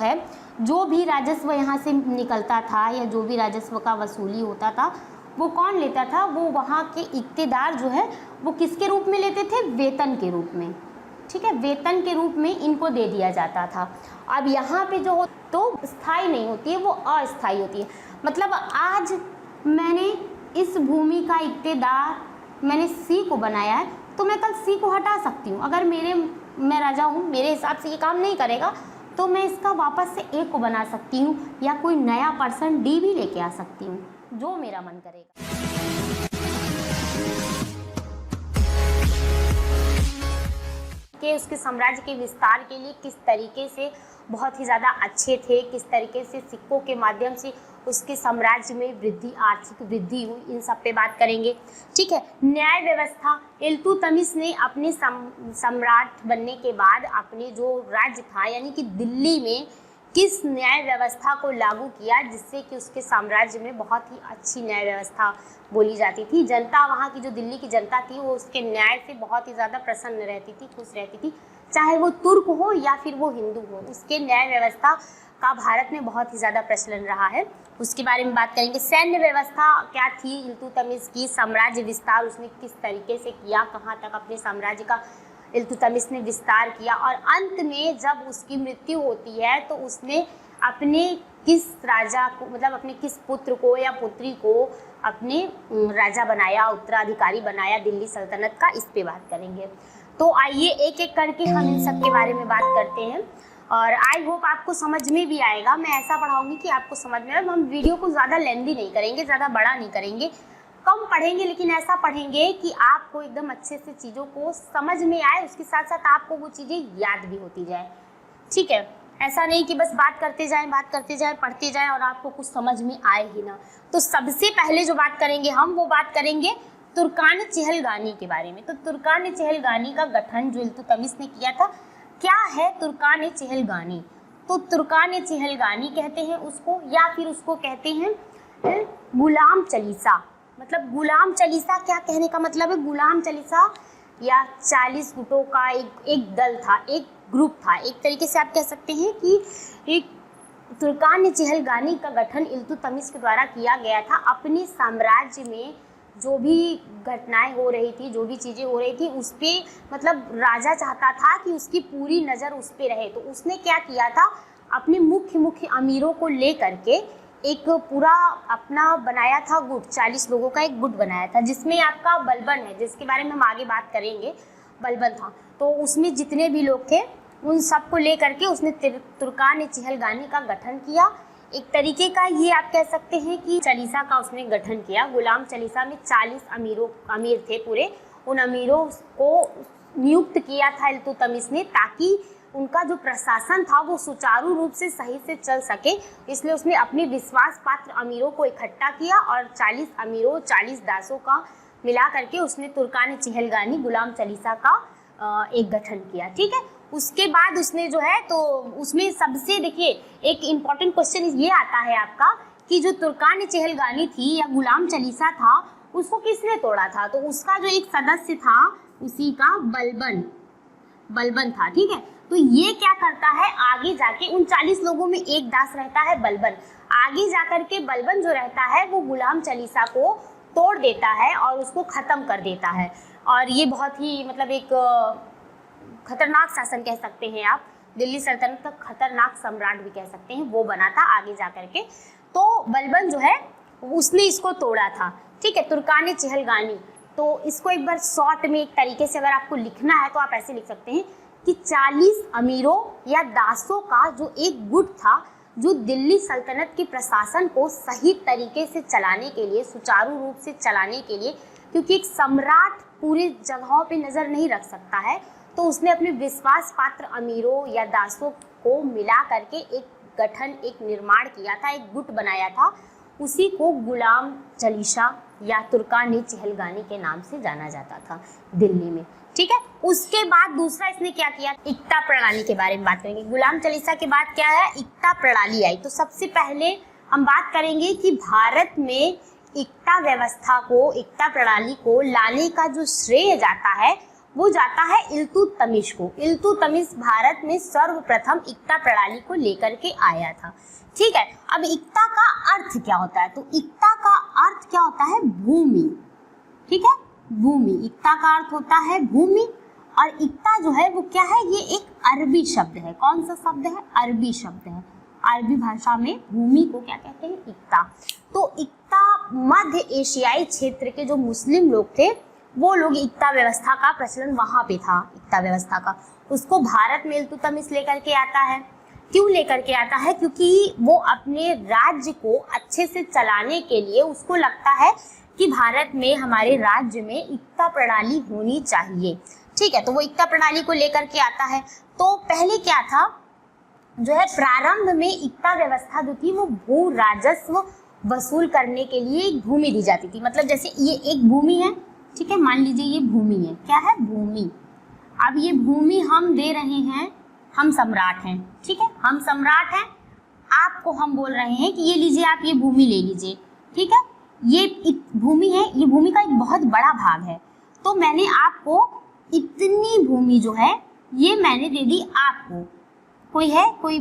है, जो भी राजस्व यहाँ से निकलता था या जो भी राजस्व का वसूली होता था वो कौन लेता था? वो वहाँ के इक्तेदार जो है वो किसके रूप में लेते थे? वेतन के रूप में। ठीक है, वेतन के रूप में इनको दे दिया जाता था। अब यहाँ पे जो हो तो स्थायी नहीं होती है, वो अस्थायी होती है। मतलब आज मैंने इस भूमि का इक्तेदार मैंने सी को बनाया है, तो मैं कल सी को हटा सकती हूँ। अगर मैं राजा हूँ, मेरे हिसाब से ये काम नहीं करेगा, तो मैं इसका वापस से ए को बना सकती हूँ या कोई नया पर्सन डी भी लेके आ सकती हूँ, जो मेरा मन करेगा। कि उसके साम्राज्य के विस्तार के लिए किस तरीके से बहुत ही ज़्यादा अच्छे थे, किस तरीके से सिक्कों के माध्यम से उसके साम्राज्य में वृद्धि, आर्थिक वृद्धि हुई, इन सब पे बात करेंगे। ठीक है, न्याय व्यवस्था, इल्तुतमिश ने अपने सम्राट बनने के बाद अपने जो राज्य था यानी कि दिल्ली में किस न्याय व्यवस्था को लागू किया, जिससे कि उसके साम्राज्य में बहुत ही अच्छी न्याय व्यवस्था बोली जाती थी। जनता, वहाँ की जो दिल्ली की जनता थी, वो उसके न्याय से बहुत ही ज़्यादा प्रसन्न रहती थी, खुश रहती थी, चाहे वो तुर्क हो या फिर वो हिंदू हो। उसके न्याय व्यवस्था का भारत में बहुत ही ज़्यादा प्रचलन रहा है, उसके बारे में बात करेंगे। सैन्य व्यवस्था क्या थी इल्तुतमिश की, साम्राज्य विस्तार उसने किस तरीके से किया, कहाँ तक अपने साम्राज्य का इल्तुतमिश ने विस्तार किया, और अंत में जब उसकी मृत्यु होती है तो उसने अपने किस राजा को, मतलब अपने किस पुत्र को या पुत्री को अपने राजा बनाया, उत्तराधिकारी बनाया दिल्ली सल्तनत का, इस पे बात करेंगे। तो आइए एक एक करके हम इन सब के बारे में बात करते हैं, और आई होप आपको समझ में भी आएगा। मैं ऐसा पढ़ाऊंगी कि आपको समझ में आए। हम वीडियो को ज़्यादा लेंदी नहीं करेंगे, ज़्यादा बड़ा नहीं करेंगे, कम पढ़ेंगे, लेकिन ऐसा पढ़ेंगे कि आपको एकदम अच्छे से चीज़ों को समझ में आए, उसके साथ साथ आपको वो चीज़ें याद भी होती जाए। ठीक है, ऐसा नहीं कि बस बात करते जाएं, पढ़ते जाएं और आपको कुछ समझ में आए ही ना। तो सबसे पहले जो बात करेंगे हम, वो बात करेंगे तुर्कान चहलगानी के बारे में। तो तुर्कान चहलगानी का गठन जो इल्तुतमिश ने किया था, क्या है तुर्कान चहलगानी? तो तुर्कान चहलगानी कहते हैं उसको, या फिर उसको कहते हैं गुलाम चालीसा। मतलब गुलाम चालीसा क्या कहने का मतलब है? गुलाम चालीसा या 40 गुटों का एक दल था, एक ग्रुप था। एक तरीके से आप कह सकते हैं कि एक तुर्कान चहलगानी का गठन इल्तुतमिश के द्वारा किया गया था। अपने साम्राज्य में जो भी घटनाएं हो रही थी, जो भी चीज़ें हो रही थी, उस पर मतलब राजा चाहता था कि उसकी पूरी नज़र उस पर रहे। तो उसने क्या किया था, अपने मुख्य अमीरों को ले करके एक पूरा अपना बनाया था गुट, 40 लोगों का एक गुट बनाया था, जिसमें आपका बलबन है, जिसके बारे में हम आगे बात करेंगे। बलबन था, तो उसमें जितने भी लोग थे उन सबको ले करके उसने तुर्कान चहलगानी का गठन किया। एक तरीके का ये आप कह सकते हैं कि चालीसा का उसने गठन किया। गुलाम चालीसा में 40 अमीर थे पूरे, उन अमीरों को नियुक्त किया था इल्तुतमिश ने, ताकि उनका जो प्रशासन था वो सुचारू रूप से सही से चल सके। इसलिए उसने अपने विश्वास पात्र अमीरों को इकट्ठा किया और 40 अमीरों, 40 दासों का मिला करके उसने तुर्कान चहलगानी गुलाम चालीसा का एक गठन किया। ठीक है, उसके बाद उसने जो है, तो उसमें सबसे देखिए एक इम्पॉर्टेंट क्वेश्चन ये आता है आपका कि जो तुर्कान चहलगानी थी या गुलाम चालीसा था, उसको किसने तोड़ा था? तो उसका जो एक सदस्य था, उसी का बलबन था। ठीक है, तो ये क्या करता है, आगे जाके उन 40 लोगों में एक दास रहता है बलबन। आगे जाकर के बलबन जो रहता है वो गुलाम चालीसा को तोड़ देता है और उसको ख़त्म कर देता है। और ये बहुत ही मतलब एक खतरनाक शासन कह सकते हैं आप, दिल्ली सल्तनत का खतरनाक सम्राट भी कह सकते हैं, वो बना था आगे जाकर के। तो बलबन जो है उसने इसको तोड़ा था। ठीक है, तुर्कान चहलगानी। तो इसको एक बार शॉर्ट में एक तरीके से अगर आपको लिखना है तो आप ऐसे लिख सकते हैं कि 40 अमीरों या दासों का जो एक गुट था, जो दिल्ली सल्तनत के प्रशासन को सही तरीके से चलाने के लिए, सुचारू रूप से चलाने के लिए, क्योंकि एक सम्राट पूरे जगहों पे नज़र नहीं रख सकता है, तो उसने अपने विश्वास पात्र अमीरों या दासों को मिला करके एक गठन, एक निर्माण किया था, एक गुट बनाया था। उसी को गुलाम चालीसा या तुर्कान चहलगानी के नाम से जाना जाता था दिल्ली में। ठीक है, उसके बाद दूसरा इसने क्या किया, इक्ता प्रणाली के बारे में बात करेंगे। गुलाम चालीसा के बाद क्या है, इक्ता प्रणाली आई। तो सबसे पहले हम बात करेंगे कि भारत में इक्ता व्यवस्था को, इक्ता प्रणाली को लाने का जो श्रेय जाता है वो जाता है इल्तुतमिश को। इल्तुतमिश भारत में सर्वप्रथम इक्ता प्रणाली को लेकर के आया था। ठीक है, अब इक्ता का अर्थ क्या होता है? तो इक्ता का अर्थ क्या होता है? भूमि। ठीक है, भूमि, इक्ता का अर्थ होता है भूमि। और इक्ता जो है वो क्या है? ये एक अरबी शब्द है। कौन सा शब्द है? अरबी शब्द है। अरबी भाषा में भूमि को क्या कहते हैं? इक्ता। तो इक्ता मध्य एशियाई क्षेत्र के जो मुस्लिम लोग थे वो लोग इक्ता व्यवस्था का प्रचलन वहां पे था। इक्ता व्यवस्था का उसको भारत में इल्तुतमिश लेकर के आता है। क्यों लेकर के आता है? क्योंकि वो अपने राज्य को अच्छे से चलाने के लिए उसको लगता है कि भारत में, हमारे राज्य में इक्ता प्रणाली होनी चाहिए। ठीक है, तो वो इक्ता प्रणाली को लेकर के आता है। तो पहले क्या था जो है, प्रारंभ में इक्ता व्यवस्था जो थी वो भू राजस्व वसूल करने के लिए एक भूमि दी जाती थी। मतलब जैसे ये एक भूमि है, ठीक है, मान लीजिए ये भूमि है। क्या है? भूमि। अब ये भूमि हम दे रहे हैं, हम सम्राट हैं। ठीक है, हम सम्राट हैं, आपको हम बोल रहे हैं कि ये लीजिए, आप ये भूमि ले लीजिए। ठीक है, ये भूमि है, ये भूमि का एक बहुत बड़ा भाग है। तो मैंने आपको इतनी भूमि जो है ये मैंने दे दी आपको। कोई है, कोई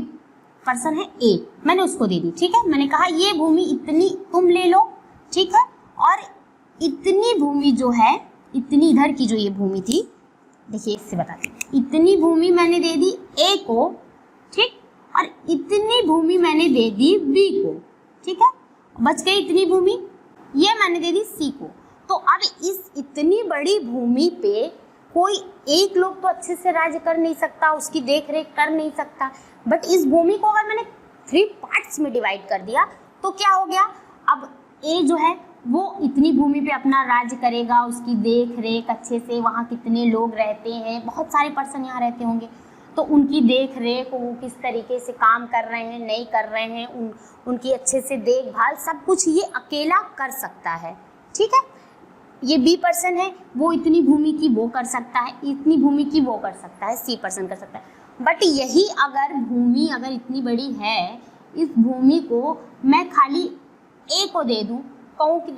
पर्सन है ए, मैंने उसको दे दी। ठीक है, मैंने कहा ये भूमि इतनी तुम ले लो। ठीक है, और इतनी भूमि जो है, इतनी इधर की जो ये भूमि थी, देखिए इससे बताती हूँ, इतनी भूमि मैंने दे दी ए को। ठीक, और इतनी भूमि मैंने दे दी बी को। ठीक है, बच गई इतनी भूमि, ये मैंने दे दी सी को। तो अब इस इतनी बड़ी भूमि पे कोई एक लोग तो अच्छे से राज्य कर नहीं सकता, उसकी देख रेख कर नहीं सकता। बट इस भूमि को अगर मैंने 3 पार्ट्स में डिवाइड कर दिया तो क्या हो गया? अब ए जो है वो इतनी भूमि पे अपना राज्य करेगा, उसकी देख रेख अच्छे से, वहाँ कितने लोग रहते हैं, बहुत सारे पर्सन यहाँ रहते होंगे, तो उनकी देख रेख, वो किस तरीके से काम कर रहे हैं, नहीं कर रहे हैं, उनकी अच्छे से देखभाल, सब कुछ ये अकेला कर सकता है। ठीक है, ये बी पर्सन है, वो इतनी भूमि की वो कर सकता है, इतनी भूमि की वो कर सकता है, सी पर्सन कर सकता है। बट यही अगर भूमि अगर इतनी बड़ी है, इस भूमि को मैं खाली ए को दे दूं, कहूँ कि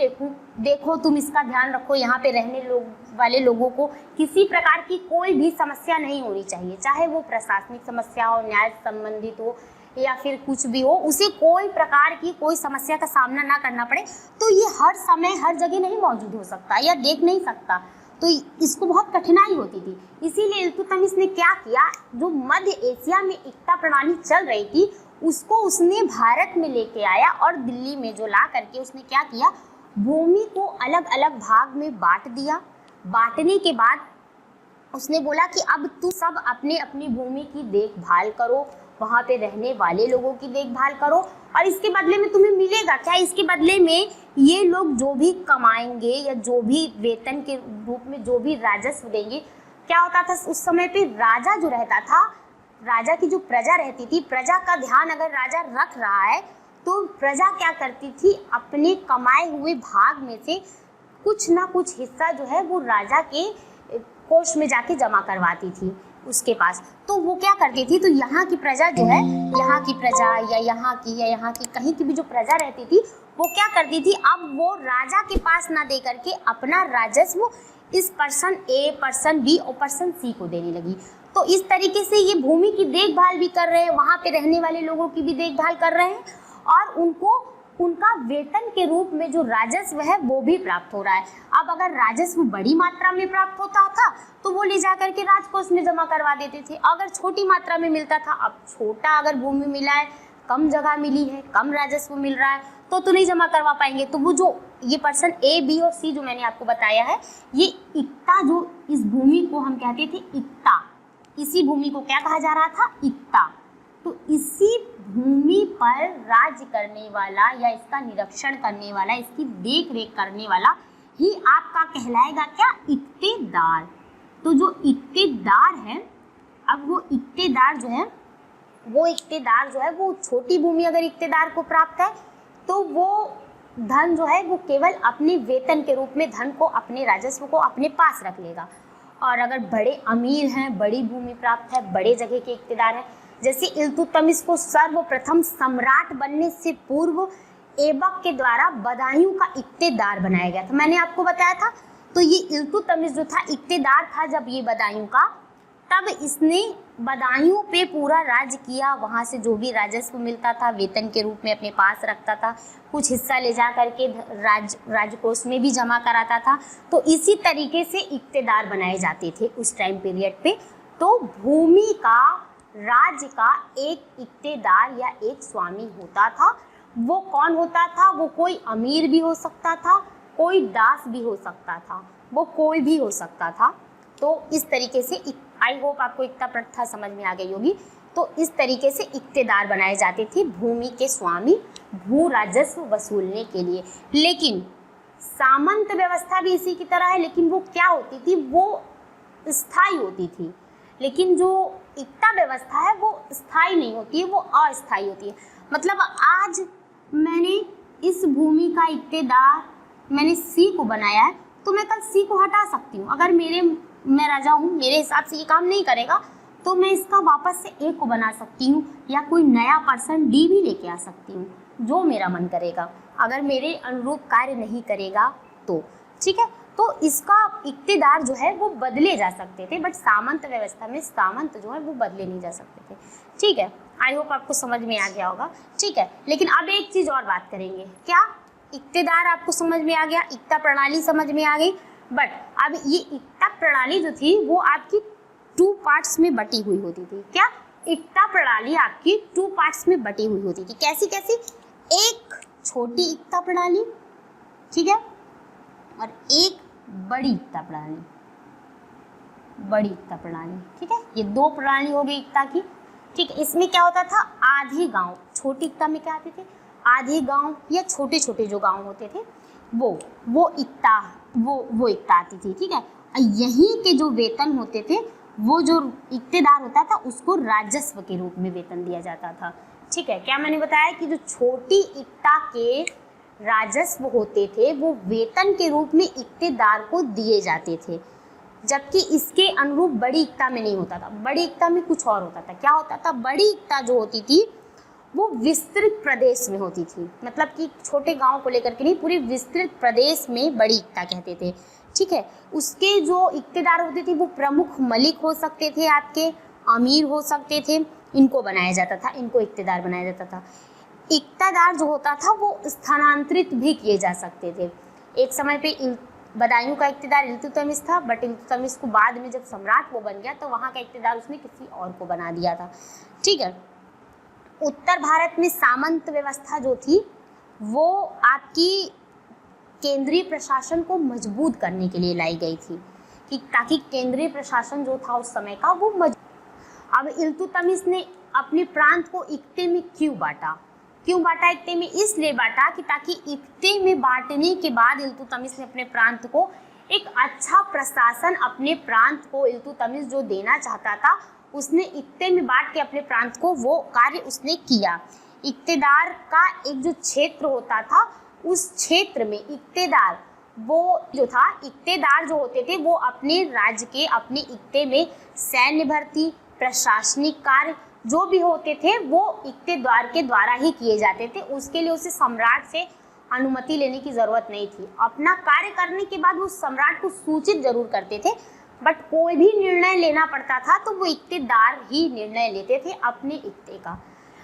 देखो तुम इसका ध्यान रखो, यहाँ पे रहने वाले लोगों को किसी प्रकार की कोई भी समस्या नहीं होनी चाहिए, चाहे वो प्रशासनिक समस्या हो, न्याय संबंधित हो या फिर कुछ भी हो, उसे कोई प्रकार की कोई समस्या का सामना ना करना पड़े, तो ये हर समय हर जगह नहीं मौजूद हो सकता या देख नहीं सकता, तो इसको बहुत कठिनाई होती थी। इसीलिए इल्तुतमिश ने क्या किया, जो मध्य एशिया में इक्ता प्रणाली चल रही थी उसको उसने भारत में लेके आया और दिल्ली में जो ला करके उसने क्या किया, भूमि को अलग अलग भाग में बांट दिया। बांटने के बाद उसने बोला कि अब तुम सब अपने अपनी भूमि की देखभाल करो, वहाँ पे रहने वाले लोगों की देखभाल करो, और इसके बदले में तुम्हें मिलेगा क्या? इसके बदले में ये लोग जो भी कमाएंगे या जो भी वेतन के रूप में जो भी राजस्व देंगे, क्या होता था उस समय पे, राजा जो रहता था, राजा की जो प्रजा रहती थी, प्रजा का ध्यान अगर राजा रख रहा है तो प्रजा क्या करती थी, अपने कमाए हुए भाग में से कुछ ना कुछ हिस्सा जो है वो राजा के कोष में जाके जमा करवाती थी उसके पास। तो वो क्या करती थी, तो यहाँ की प्रजा जो है, यहाँ की प्रजा या यहाँ की कहीं की भी जो प्रजा रहती थी वो क्या करती थी, अब वो राजा के पास ना दे करके अपना राजस्व इस पर्सन ए, पर्सन बी और पर्सन सी को देने लगी। तो इस तरीके से ये भूमि की देखभाल भी कर रहे हैं, वहाँ पे रहने वाले लोगों की भी देखभाल कर रहे हैं, और उनको उनका वेतन के रूप में जो राजस्व है वो भी प्राप्त हो रहा है। अब अगर राजस्व बड़ी मात्रा में प्राप्त होता था तो वो ले जा करके राजकोष में जमा करवा देते थे, अगर छोटी मात्रा में मिलता था, अब छोटा अगर भूमि मिला है, कम जगह मिली है, कम राजस्व मिल रहा है, तो नहीं जमा करवा पाएंगे। तो वो जो ये पर्सन ए, बी और सी जो मैंने आपको बताया है, ये इक्ता, जो इस भूमि को हम कहते थे इक्ता, इसी भूमि को क्या कहा जा रहा था, इक्ता। तो इसी भूमि पर राज्य करने वाला या इसका निरीक्षण करने वाला, इसकी देख रेख करने वाला ही आपका कहलाएगा क्या, इक्तेदार। तो जो इक्तेदार है, अब वो इक्तेदार जो है वो छोटी भूमि अगर इक्तेदार को प्राप्त है तो वो धन जो है वो केवल अपने वेतन के रूप में धन को, अपने राजस्व को अपने पास रख लेगा। और अगर बड़े अमीर हैं, बड़ी भूमि प्राप्त है, बड़े जगह के इक्तेदार हैं, जैसे इल्तुतमिश को सर्वप्रथम सम्राट बनने से पूर्व ऐबक के द्वारा बदायूं का इक्तेदार बनाया गया था। मैंने आपको बताया था तो ये इल्तुतमिश जो था इक्तेदार था जब ये बदायूं का, तब इसने बदायूं पे पूरा राज किया। वहाँ से जो भी राजस्व मिलता था वेतन के रूप में अपने पास रखता था, कुछ हिस्सा ले जा करके राजकोष में भी जमा कराता था। तो इसी तरीके से इक्तेदार बनाए जाते थे उस टाइम पीरियड पे। तो भूमि का, राज्य का एक इक्तेदार या एक स्वामी होता था। वो कौन होता था? वो कोई अमीर भी हो सकता था, कोई दास भी हो सकता था, वो कोई भी हो सकता था। तो इस तरीके से आई होप आपको इक्ता प्रथा समझ में आ गई होगी। तो इस तरीके से इक्तेदार बनाए जाते थे भूमि के स्वामी भू राजस्व वसूलने के लिए। लेकिन सामंत व्यवस्था भी इसी की तरह है, लेकिन वो क्या होती थी? वो स्थायी होती थी। लेकिन जो इक्ता व्यवस्था है वो स्थायी नहीं होती है, वो अस्थायी होती है। मतलब आज मैंने इस भूमि का इक्तेदार मैंने सी को बनाया है, तो मैं कल सी को हटा सकती हूँ। अगर मैं राजा हूँ, मेरे हिसाब से ये काम नहीं करेगा, तो मैं इसका वापस से ए को बना सकती हूँ, या कोई नया पर्सन डी भी लेके आ सकती हूँ, जो मेरा मन करेगा। अगर मेरे अनुरूप कार्य नहीं करेगा तो ठीक है। तो इसका इक्तेदार जो है वो बदले जा सकते थे, बट सामंत व्यवस्था में सामंत जो है वो बदले नहीं जा सकते थे। ठीक है, आई होप आपको समझ में आ गया होगा। ठीक है, लेकिन अब एक चीज़ और बात करेंगे। क्या? इक्तेदार आपको समझ में आ गया, इक्ता प्रणाली समझ में आ गई, बट अब ये इक्ता प्रणाली जो थी वो आपकी 2 पार्ट्स में बटी हुई होती थी। क्या? इक्ता प्रणाली आपकी 2 पार्ट्स में बटी हुई होती थी। कैसी कैसी? एक छोटी इक्ता प्रणाली, ठीक है, और एक बड़ी इक्ता प्रणाली, बड़ी इक्ता प्रणाली। ठीक है, ये 2 प्रणाली हो गई इक्ता की। ठीक है, इसमें क्या होता था? आधे गांव, छोटी इक्ता में क्या आते थे? आधे गांव या छोटे छोटे जो गांव होते थे वो इक्ता आती थी। ठीक है, यहीं के जो वेतन होते थे, वो जो इक्तेदार होता था उसको राजस्व के रूप में वेतन दिया जाता था। ठीक है, क्या मैंने बताया कि जो छोटी इक्ता के राजस्व होते थे वो वेतन के रूप में इक्तेदार को दिए जाते थे, जबकि इसके अनुरूप बड़ी इक्ता में नहीं होता था। बड़ी इक्ता में कुछ और होता था। क्या होता था? बड़ी इक्ता जो होती थी वो विस्तृत प्रदेश में होती थी, मतलब कि छोटे गांव को लेकर के नहीं, पूरे विस्तृत प्रदेश में बड़ी इक्ता कहते थे। ठीक है, उसके जो इक्तेदार होते थे वो प्रमुख मलिक हो सकते थे, आपके अमीर हो सकते थे, इनको बनाया जाता था, इनको इक्तेदार बनाया जाता था। इक्तादार जो होता था वो स्थानांतरित भी किए जा सकते थे। एक समय पे बदायूं का इक्तेदार इल्तुतमिश था, बट इल्तुतमिश को बाद में जब सम्राट वो बन गया तो वहाँ का इक्तेदार उसने किसी और को बना दिया था। ठीक है, उत्तर भारत में सामंत व्यवस्था जो थी वो आपकी केंद्रीय प्रशासन को मजबूत करने के लिए लाई गई थी, कि ताकि केंद्रीय प्रशासन जो था उस समय का वो अब इल्तुतमिश ने अपने प्रांत को इक्ते में क्यों बांटा इक्ते में? इसलिए बांटा कि ताकि इक्ते में बांटने के बाद इल्तुतमिश ने अपने प्रांत को एक अच्छा प्रशासन, अपने प्रांत को इल्तुतमिश जो देना चाहता था उसने इक्ते में बांट के अपने प्रांत को वो कार्य उसने किया। इक्तेदार का एक जो क्षेत्र होता था उस क्षेत्र में इक्तेदार जो होते थे वो अपने राज्य के, अपने इक्ते में सैन्य भर्ती, प्रशासनिक कार्य जो भी होते थे वो इक्तेदार के द्वारा ही किए जाते थे। उसके लिए उसे सम्राट से अनुमति लेने की जरूरत नहीं थी। अपना कार्य करने के बाद वो सम्राट को सूचित जरूर करते थे, बट कोई भी निर्णय लेना पड़ता था तो वो इक्तेदार ही निर्णय लेते थे अपने इक्ते का।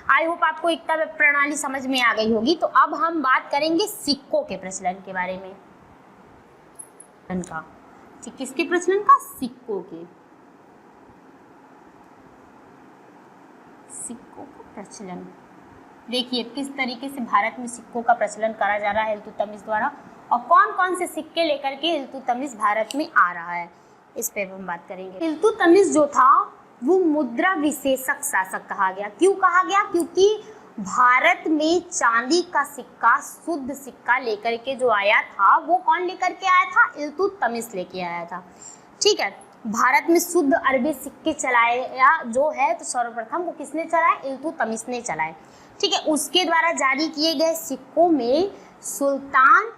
आई होप आपको इक्ता प्रणाली समझ में आ गई होगी। तो अब हम बात करेंगे सिक्कों के प्रचलन के बारे में। किसके प्रचलन का? सिक्कों के। सिक्कों का प्रचलन देखिए किस तरीके से भारत में सिक्कों का प्रचलन करा जा रहा है इल्तुतमिश द्वारा, और कौन कौन से सिक्के लेकर के इल्तुतमिश भारत में आ रहा है, इस पे हम बात करेंगे। इल्तुतमिश जो था वो मुद्रा विशेषक शासक कहा गया। क्यों कहा गया? क्योंकि भारत में चांदी का सिक्का, शुद्ध सिक्का लेकर के जो आया था वो कौन लेकर के आया था? इल्तुतमिश लेके आया था। ठीक है, भारत में शुद्ध अरबी सिक्के चलाया जो है तो सर्वप्रथम वो किसने चलाए? इल्तुतमिश ने चलाए। ठीक है, उसके द्वारा जारी किए गए सिक्कों में सुल्तान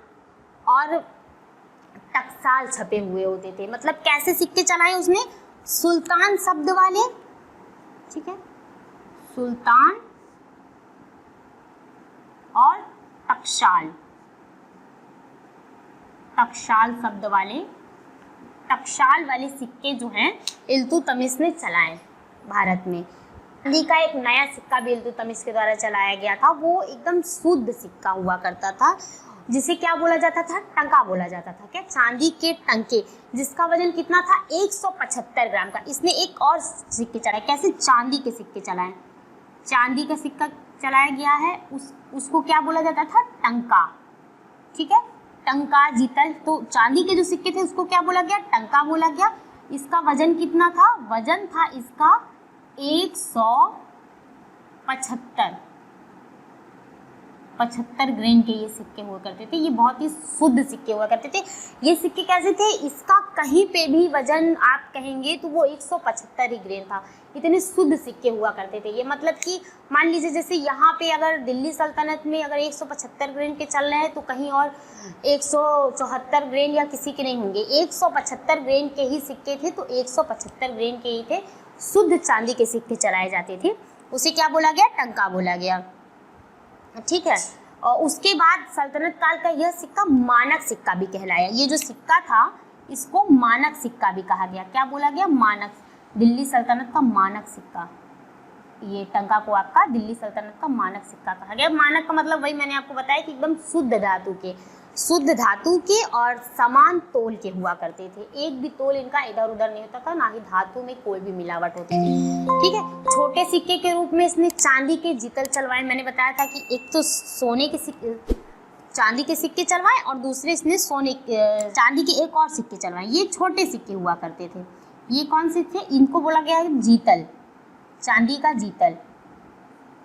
और टकसाल छपे हुए होते थे। मतलब कैसे सिक्के चलाए उसने? सुल्तान शब्द वाले, ठीक है, सुल्तान और टकसाल शब्द वाले टकसाल वाले सिक्के जो हैं इल्तुतमिश ने चलाए भारत में। चांदी का एक नया सिक्का भी इल्तुतमिश के द्वारा चलाया गया था। वो एकदम शुद्ध सिक्का हुआ करता था, जिसे क्या बोला जाता था, टंका बोला जाता था। क्या? चांदी के टंके, जिसका वजन कितना था, 175 ग्राम का। इसने एक और सिक्के चलाए। कैसे? चांदी के सिक्के चलाए। चांदी का सिक्का चलाया गया है, उसको क्या बोला जाता था, टंका। ठीक है, टंका, जीतल। तो चांदी के जो सिक्के थे उसको क्या बोला गया, टंका बोला गया। इसका वजन कितना था, वजन था इसका 175 ग्रेन के ये सिक्के हुआ करते थे। ये बहुत ही शुद्ध सिक्के हुआ करते थे। ये सिक्के कैसे थे, इसका कहीं पे भी वजन आप कहेंगे तो वो 175 ही ग्रेन था। इतने शुद्ध सिक्के हुआ करते थे ये। मतलब कि मान लीजिए जैसे यहाँ पे अगर दिल्ली सल्तनत में अगर 175 ग्रेन के चल रहे हैं तो कहीं और 174 ग्रेन या किसी के नहीं होंगे। 175 ग्रेन के ही सिक्के थे, तो 175 ग्रेन के ही थे। शुद्ध चांदी के सिक्के चलाए जाते थे। उसे क्या बोला गया, टंका बोला गया। ठीक है, और उसके बाद सल्तनत काल का यह सिक्का मानक सिक्का भी कहलाया। ये जो सिक्का था इसको मानक सिक्का भी कहा गया। क्या बोला गया, मानक। दिल्ली सल्तनत का मानक सिक्का, ये टंका को आपका दिल्ली सल्तनत का मानक सिक्का कहा गया। मानक का मतलब वही मैंने आपको बताया कि एकदम शुद्ध धातु के और समान तोल के हुआ करते थे। एक भी तोल इनका इधर उधर नहीं होता था, ना ही धातु में कोई भी मिलावट होती थी। ठीक है, छोटे सिक्के के रूप में इसने चांदी के जीतल चलवाए। मैंने बताया था कि एक तो सोने के सिक्के, चांदी के सिक्के चलवाए, और दूसरे इसने चांदी के एक और सिक्के चलवाए। ये छोटे सिक्के हुआ करते थे। ये कौन से थे, इनको बोला गया है जीतल, चांदी का जीतल।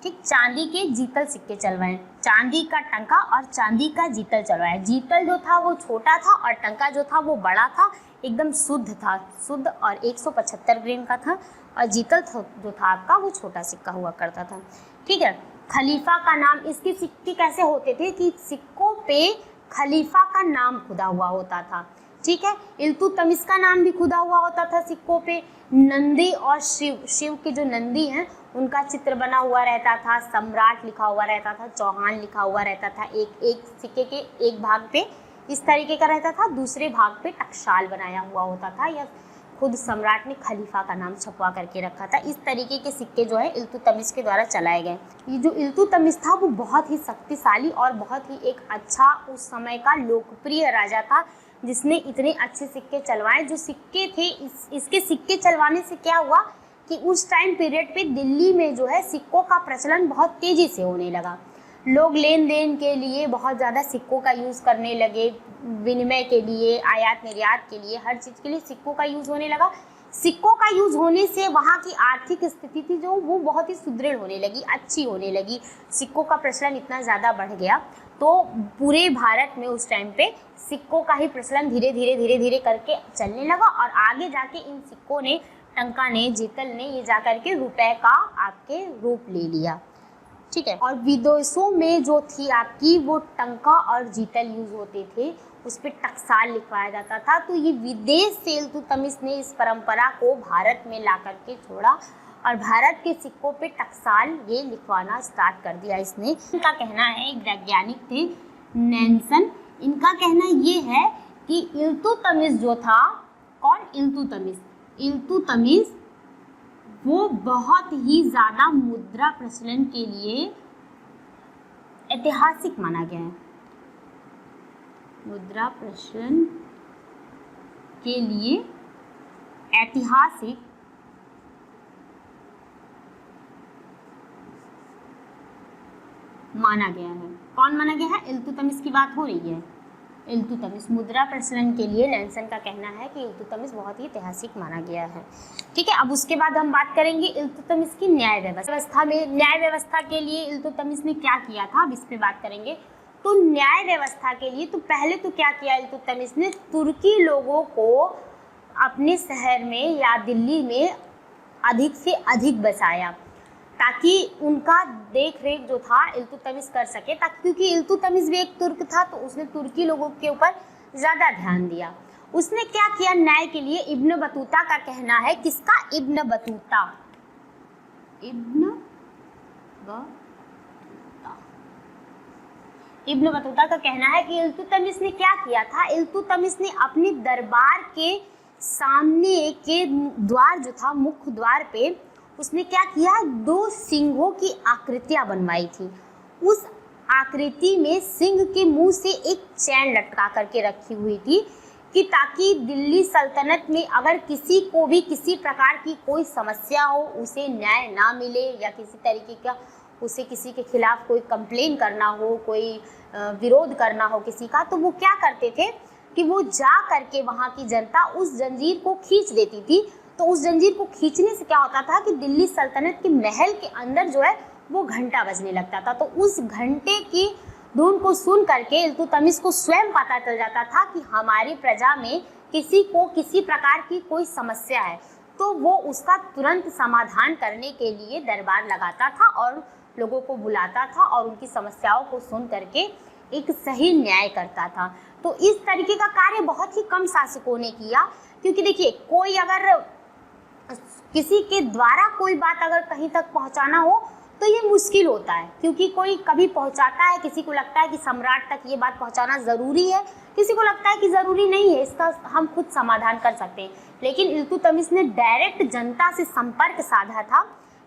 ठीक, चांदी के जीतल सिक्के चलवाए, चांदी का टंका और चांदी का जीतल चलवाया। जीतल जो था वो छोटा था और टंका जो था वो बड़ा था, एकदम शुद्ध था, शुद्ध, और 175 ग्रेन का था। और जीतल जो था आपका वो छोटा सिक्का हुआ करता था। ठीक है, खलीफा का नाम, इसके सिक्के कैसे होते थे कि सिक्कों पे खलीफा का नाम खुदा हुआ होता था। ठीक है, इल्तुतमिश का नाम भी खुदा हुआ होता था सिक्कों पे। नंदी और शिव के जो नंदी हैं उनका चित्र बना हुआ रहता था। सम्राट लिखा हुआ रहता था, चौहान लिखा हुआ रहता था। एक सिक्के के एक भाग पे इस तरीके का रहता था, दूसरे भाग पे टकसाल बनाया हुआ होता था, या खुद सम्राट ने खलीफा का नाम छपवा करके रखा था। इस तरीके के सिक्के जो है इल्तुतमिश के द्वारा चलाए गए। ये जो इल्तुतमिश था वो बहुत ही शक्तिशाली और बहुत ही एक अच्छा उस समय का लोकप्रिय राजा था, जिसने इतने अच्छे सिक्के चलवाए। जो सिक्के थे इसके सिक्के चलवाने से क्या हुआ कि उस टाइम पीरियड पे दिल्ली में जो है सिक्कों का प्रचलन बहुत तेज़ी से होने लगा। लोग लेन देन के लिए बहुत ज़्यादा सिक्कों का यूज़ करने लगे, विनिमय के लिए, आयात निर्यात के लिए, हर चीज़ के लिए सिक्कों का यूज़ होने लगा। सिक्कों का यूज़ होने से वहाँ की आर्थिक स्थिति थी जो वो बहुत ही सुदृढ़ होने लगी, अच्छी होने लगी। सिक्कों का प्रचलन इतना ज़्यादा बढ़ गया तो पूरे भारत में उस टाइम पे सिक्कों का ही प्रचलन धीरे धीरे करके चलने लगा। और आगे जाके इन सिक्कों ने, टंका ने, जीतल ने, ये जा करके रुपए का आपके रूप ले लिया। ठीक है, और विदेशों में जो थी आपकी वो टंका और जीतल यूज़ होते थे, उस पर टकसाल लिखवाया जाता था। तो ये विदेश से इल्तुतमिश ने इस परंपरा को भारत में ला करके छोड़ा और भारत के सिक्कों पे टकसाल ये लिखवाना स्टार्ट कर दिया इसने। इनका कहना है, एक वैज्ञानिक थे नैन्सन, इनका कहना ये है कि इल्तुतमिश जो था, कौन, इल्तुतमिश वो बहुत ही ज़्यादा मुद्रा प्रचलन के लिए ऐतिहासिक माना गया है। मुद्रा प्रचलन के लिए ऐतिहासिक माना गया है। कौन माना गया है, इल्तुतमिश की बात हो रही है। इल्तुतमिश मुद्रा प्रचलन के लिए नैन्सन का कहना है कि इल्तुतमिश बहुत ही ऐतिहासिक माना गया है। ठीक है, अब उसके बाद हम बात करेंगे इल्तुतमिश की न्याय व्यवस्था में। न्याय व्यवस्था के लिए इल्तुतमिश ने क्या किया था, अब इस पर बात करेंगे। तो न्याय व्यवस्था के लिए तो पहले तो क्या किया इल्तुतमिश ने, तुर्की लोगों को अपने शहर में या दिल्ली में अधिक से अधिक बसाया ताकि उनका देख रेख जो था इल्तुतमिश कर सके। ताकि क्योंकि इल्तुतमिश भी एक तुर्क था तो उसने तुर्की लोगों के ऊपर ज़्यादा ध्यान दिया। उसने क्या किया न्याय के लिए, इब्न बतूता का कहना है, किसका, इब्न बतूता, इब्न बतूता का कहना है कि इल्तुतमिश ने क्या किया था, इल्तुतमिश ने अपने दरबार के सामने के द्वार जो था, मुख्य द्वार पे उसने क्या किया, 2 सिंहों की आकृतियां बनवाई थी। उस आकृति में सिंह के मुंह से एक चैन लटका करके रखी हुई थी कि ताकि दिल्ली सल्तनत में अगर किसी को भी किसी प्रकार की कोई समस्या हो, उसे न्याय ना मिले या किसी तरीके का उसे किसी के खिलाफ कोई कंप्लेन करना हो, कोई विरोध करना हो किसी का, तो वो क्या करते थे कि वो जा करके वहाँ की जनता उस जंजीर को खींच देती थी। तो उस जंजीर को खींचने से क्या होता था कि दिल्ली सल्तनत के महल के अंदर जो है वो घंटा बजने लगता था। तो उस घंटे की धुन को सुन करके इल्तुतमिश को स्वयं पता चल जाता था कि हमारी प्रजा में किसी को किसी प्रकार की कोई समस्या है, तो वो उसका तुरंत समाधान करने के लिए दरबार लगाता था और लोगों को बुलाता था और उनकी समस्याओं को सुन करके एक सही न्याय करता था। तो इस तरीके का कार्य बहुत ही कम शासकों ने किया, क्योंकि देखिए कोई अगर किसी के द्वारा कोई बात अगर कहीं तक पहुंचाना हो तो ये मुश्किल होता है, क्योंकि कोई कभी पहुंचाता है, किसी को लगता है कि सम्राट तक ये बात पहुंचाना ज़रूरी है, किसी को लगता है कि ज़रूरी नहीं है, इसका हम खुद समाधान कर सकते हैं। लेकिन इल्तुतमिश ने डायरेक्ट जनता से संपर्क साधा था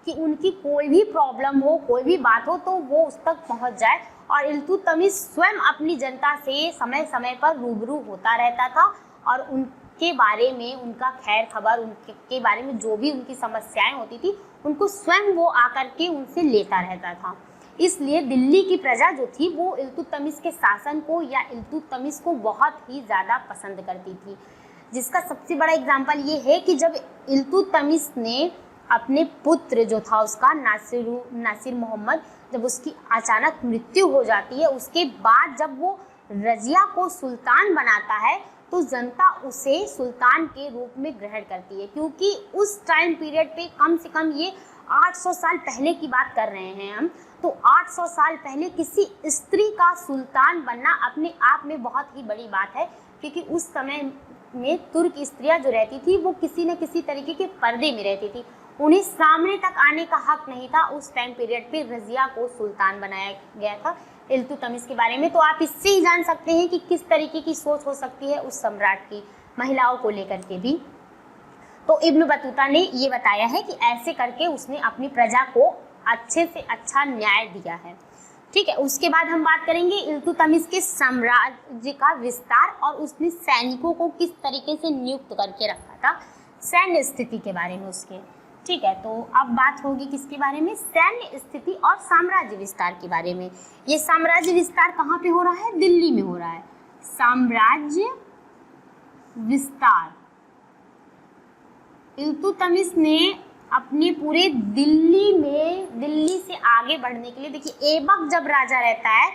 कि उनकी कोई भी प्रॉब्लम हो, कोई भी बात हो, तो वो उस तक पहुंच जाए। और इल्तुतमिश स्वयं अपनी जनता से समय समय पर रूबरू होता रहता था और उनके बारे में, उनका खैर खबर, उनके बारे में जो भी उनकी समस्याएं होती थी उनको स्वयं वो आकर के उनसे लेता रहता था। इसलिए दिल्ली की प्रजा जो थी वो इल्तुतमिश के शासन को या इल्तुतमिश को बहुत ही ज़्यादा पसंद करती थी, जिसका सबसे बड़ा एग्जाम्पल ये है कि जब इल्तुतमिश ने अपने पुत्र जो था उसका नासिर मोहम्मद, जब उसकी अचानक मृत्यु हो जाती है, उसके बाद जब वो रजिया को सुल्तान बनाता है तो जनता उसे सुल्तान के रूप में ग्रहण करती है, क्योंकि उस टाइम पीरियड पे कम से कम ये 800 साल पहले की बात कर रहे हैं हम, तो 800 साल पहले किसी स्त्री का सुल्तान बनना अपने आप में बहुत ही बड़ी बात है, क्योंकि उस समय में तुर्क स्त्रियां जो रहती थी वो किसी न किसी तरीके के पर्दे में रहती थी, उन्हें सामने तक आने का हक नहीं था। उस टाइम पीरियड पे रजिया को सुल्तान बनाया गया था इल्तुतमिश के बारे में। तो आप इससे ही जान सकते हैं कि किस तरीके की सोच हो सकती है उस सम्राट की, महिलाओं को लेकर के भी। तो इब्न बतूता ने ये बताया है कि ऐसे करके उसने अपनी प्रजा को अच्छे से अच्छा न्याय दिया है। ठीक है, उसके बाद हम बात करेंगे इल्तुतमिश के साम्राज्य का विस्तार और उसने सैनिकों को किस तरीके से नियुक्त करके रखा था, सैन्य स्थिति के बारे में उसके। ठीक है, तो अब बात होगी किसके बारे में, सैन्य स्थिति और साम्राज्य विस्तार के बारे में। ये साम्राज्य विस्तार कहाँ पे हो रहा है, दिल्ली में हो रहा है। साम्राज्य विस्तार इल्तुतमिश ने अपने पूरे दिल्ली से आगे बढ़ने के लिए, देखिए ऐबक जब राजा रहता है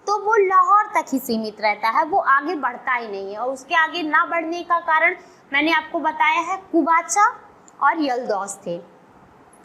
तो वो लाहौर तक ही सीमित रहता है, वो आगे बढ़ता ही नहीं है। और उसके आगे ना बढ़ने का कारण मैंने आपको बताया है, कुबाचा और यल्दौस थे,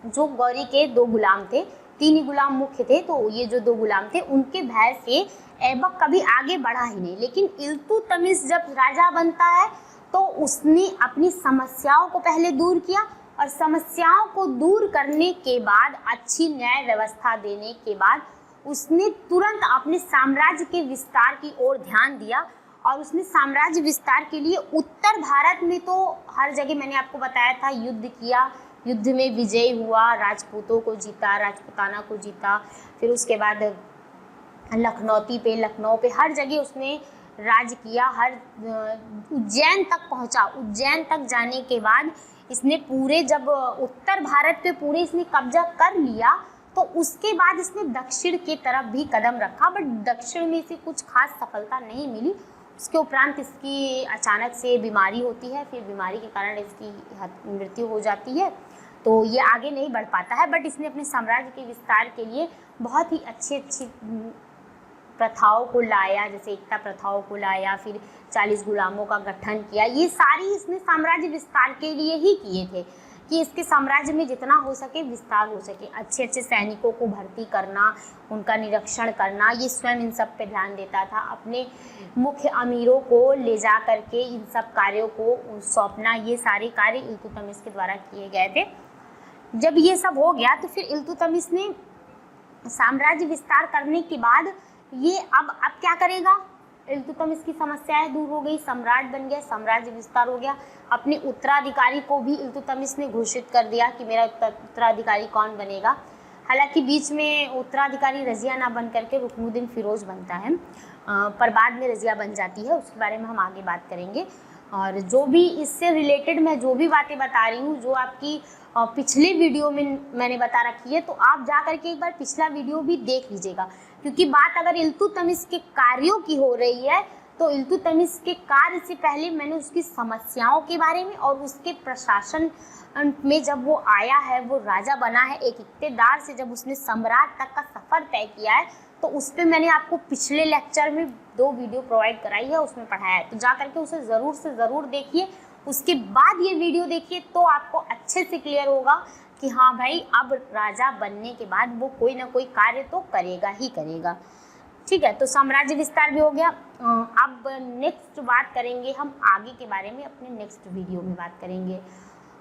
जो गौरी के 2 गुलाम थे, 3 ही गुलाम मुख्य थे, तो ये जो 2 गुलाम थे उनके भय से ऐबक कभी आगे बढ़ा ही नहीं। लेकिन इल्तुतमिश जब राजा बनता है तो उसने अपनी समस्याओं को पहले दूर किया और समस्याओं को दूर करने के बाद, अच्छी न्याय व्यवस्था देने के बाद उसने तुरंत अपने साम्राज्य के विस्तार की ओर ध्यान दिया। और उसने साम्राज्य विस्तार के लिए उत्तर भारत में तो हर जगह मैंने आपको बताया था युद्ध किया, युद्ध में विजय हुआ, राजपूतों को जीता, राजपूताना को जीता, फिर उसके बाद लखनऊ पे हर जगह उसने राज किया, हर उज्जैन तक पहुंचा। उज्जैन तक जाने के बाद इसने पूरे, जब उत्तर भारत पे पूरे इसने कब्जा कर लिया तो उसके बाद इसने दक्षिण की तरफ भी कदम रखा, बट दक्षिण में इसे कुछ खास सफलता नहीं मिली। उसके उपरांत इसकी अचानक से बीमारी होती है, फिर बीमारी के कारण इसकी मृत्यु हो जाती है, तो ये आगे नहीं बढ़ पाता है। बट इसने अपने साम्राज्य के विस्तार के लिए बहुत ही अच्छी प्रथाओं को लाया, जैसे एकता प्रथाओं को लाया, फिर 40 गुलामों का गठन किया। ये सारी इसने साम्राज्य विस्तार के लिए ही किए थे कि इसके साम्राज्य में जितना हो सके विस्तार हो सके। अच्छे सैनिकों को भर्ती करना, उनका निरीक्षण करना, ये स्वयं इन सब पे ध्यान देता था। अपने मुख्य अमीरों को ले जा करके इन सब कार्यों को सौंपना, ये सारे कार्य इल्तुतमिश के द्वारा किए गए थे। जब ये सब हो गया तो फिर इल्तुतमिश ने साम्राज्य विस्तार करने के बाद ये अब क्या करेगा, इल्तुतमिश की समस्याएं दूर हो गई, सम्राट बन गया, साम्राज्य विस्तार हो गया। अपने उत्तराधिकारी को भी इल्तुतमिश ने घोषित कर दिया कि मेरा उत्तराधिकारी कौन बनेगा। हालांकि बीच में उत्तराधिकारी रजिया ना बन करके रुकनुद्दीन फिरोज बनता है, पर बाद में रजिया बन जाती है, उसके बारे में हम आगे बात करेंगे। और जो भी इससे रिलेटेड मैं जो भी बातें बता रही हूँ, जो आपकी पिछले वीडियो में मैंने बता रखी है, तो आप जा करके एक बार पिछला वीडियो भी देख लीजिएगा। क्योंकि बात अगर इल्तुतमिश के कार्यों की हो रही है, तो इल्तुतमिश के कार्य से पहले मैंने उसकी समस्याओं के बारे में और उसके प्रशासन में जब वो आया है, वो राजा बना है, एक इक्तेदार से जब उसने सम्राट तक का सफ़र तय किया है, तो उस पर मैंने आपको पिछले लेक्चर में 2 वीडियो प्रोवाइड कराई है, उसमें पढ़ाया है। तो जा करके उसे ज़रूर से ज़रूर देखिए, उसके बाद ये वीडियो देखिए, तो आपको अच्छे से क्लियर होगा कि हाँ भाई, अब राजा बनने के बाद वो कोई ना कोई कार्य तो करेगा ही करेगा। ठीक है, तो साम्राज्य विस्तार भी हो गया। अब नेक्स्ट बात करेंगे हम आगे के बारे में, अपने नेक्स्ट वीडियो में बात करेंगे।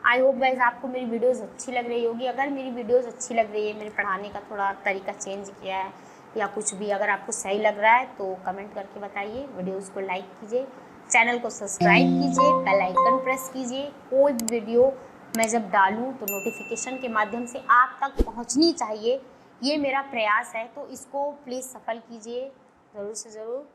आई होप गाइस आपको मेरी वीडियोस अच्छी लग रही होगी। अगर मेरी वीडियोस अच्छी लग रही है, मेरे पढ़ाने का थोड़ा तरीका चेंज किया है या कुछ भी अगर आपको सही लग रहा है, तो कमेंट करके बताइए। वीडियोस को लाइक कीजिए, चैनल को सब्सक्राइब कीजिए, बेल आइकन प्रेस कीजिए। कोई भी वीडियो मैं जब डालूँ तो नोटिफिकेशन के माध्यम से आप तक पहुँचनी चाहिए, ये मेरा प्रयास है। तो इसको प्लीज़ सफल कीजिए ज़रूर से ज़रूर।